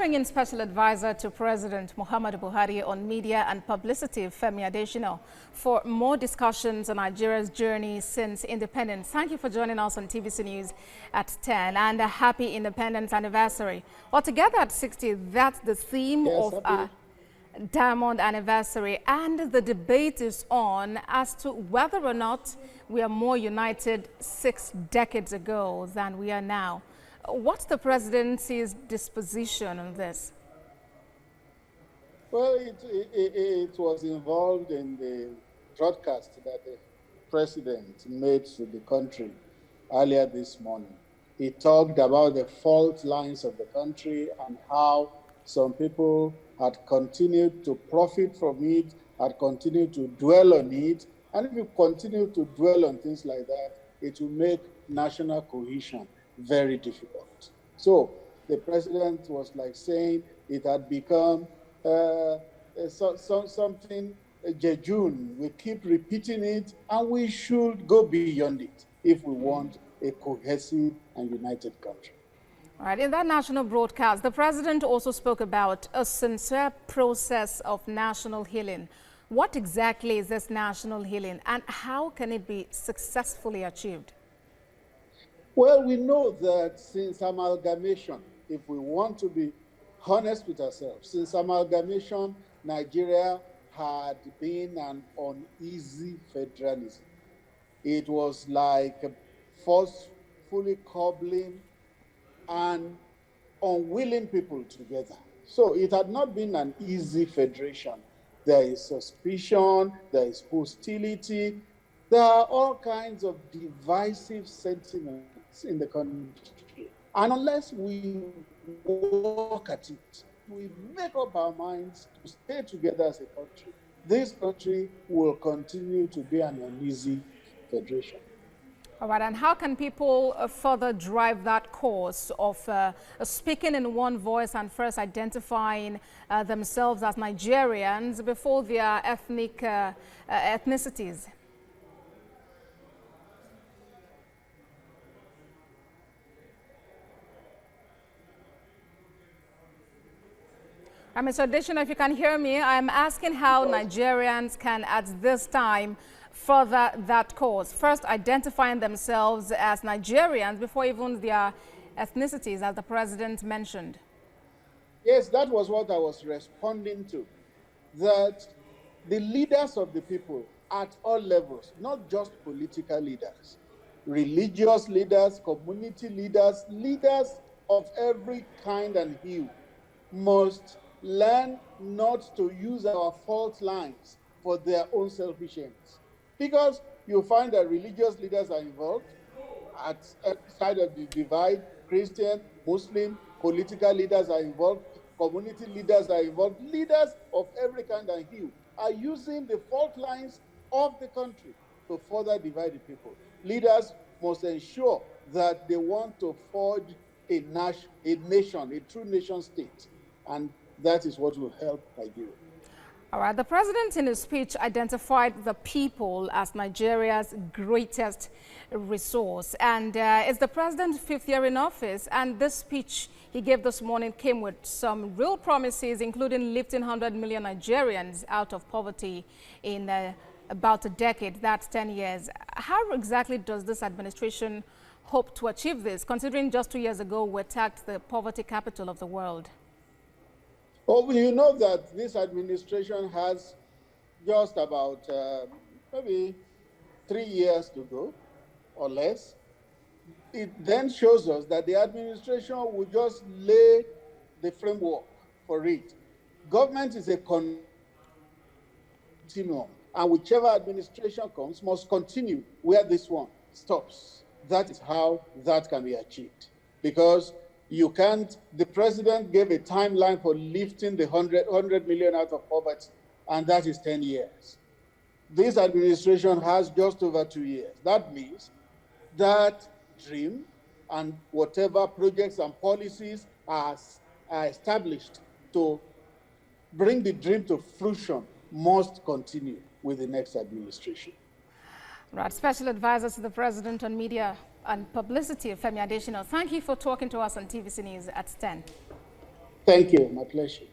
bring in Special Advisor to President Muhammadu Buhari on media and publicity, Femi Adesina, for more discussions on Nigeria's journey since independence. Thank you for joining us on TVC News at 10, and a happy independence anniversary. Altogether at 60, that's the theme of our Diamond anniversary, and the debate is on as to whether or not we are more united 6 decades ago than we are now. What's the presidency's disposition on this? Well, it was involved in the broadcast that the president made to the country earlier this morning. He talked about the fault lines of the country and how some people had continued to profit from it, had continued to dwell on it. And if you continue to dwell on things like that, it will make national cohesion very difficult. So the president was like saying it had become something, a jejune. We keep repeating it, and we should go beyond it if we want a cohesive and united country. All right, in that national broadcast, the president also spoke about a sincere process of national healing. What exactly is this national healing, and how can it be successfully achieved? Well, we know that since amalgamation, if we want to be honest with ourselves, since amalgamation, Nigeria had been an uneasy federalism. It was like forcefully cobbling and unwilling people together. So it had not been an easy federation. There is suspicion, there is hostility, there are all kinds of divisive sentiments in the country. And unless we work at it, we make up our minds to stay together as a country, this country will continue to be an uneasy federation. All right, and how can people further drive that course of speaking in one voice and first identifying themselves as Nigerians before their ethnicities? Mr. Adesina, if you can hear me, I'm asking how Nigerians can, at this time, further that course. First, identifying themselves as Nigerians before even their ethnicities, as the president mentioned. Yes, that was what I was responding to. That the leaders of the people at all levels, not just political leaders, religious leaders, community leaders, leaders of every kind and hue, must learn not to use our fault lines for their own selfish ends. Because you find that religious leaders are involved at every side of the divide. Christian, Muslim, political leaders are involved, community leaders are involved, leaders of every kind and hue are using the fault lines of the country to further divide the people. Leaders must ensure that they want to forge a nation, a true nation state, and that is what will help Nigeria. All right, the president in his speech identified the people as Nigeria's greatest resource. And it's the president's 5th year in office. And this speech he gave this morning came with some real promises, including lifting 100 million Nigerians out of poverty in about a decade. That's 10 years. How exactly does this administration hope to achieve this, considering just 2 years ago we attacked the poverty capital of the world? Well, you know that this administration has just about maybe 3 years to go or less. It then shows us that the administration will just lay the framework for it. Government is a continuum, and whichever administration comes must continue where this one stops. That is how that can be achieved. Because you can't, the president gave a timeline for lifting the 100 million out of poverty, and that is 10 years. This administration has just over 2 years. That means that dream and whatever projects and policies are established to bring the dream to fruition must continue with the next administration. Right, Special Advisor to the President on Media and Publicity, Femi Adesina. Thank you for talking to us on TVC News at 10. Thank you. My pleasure.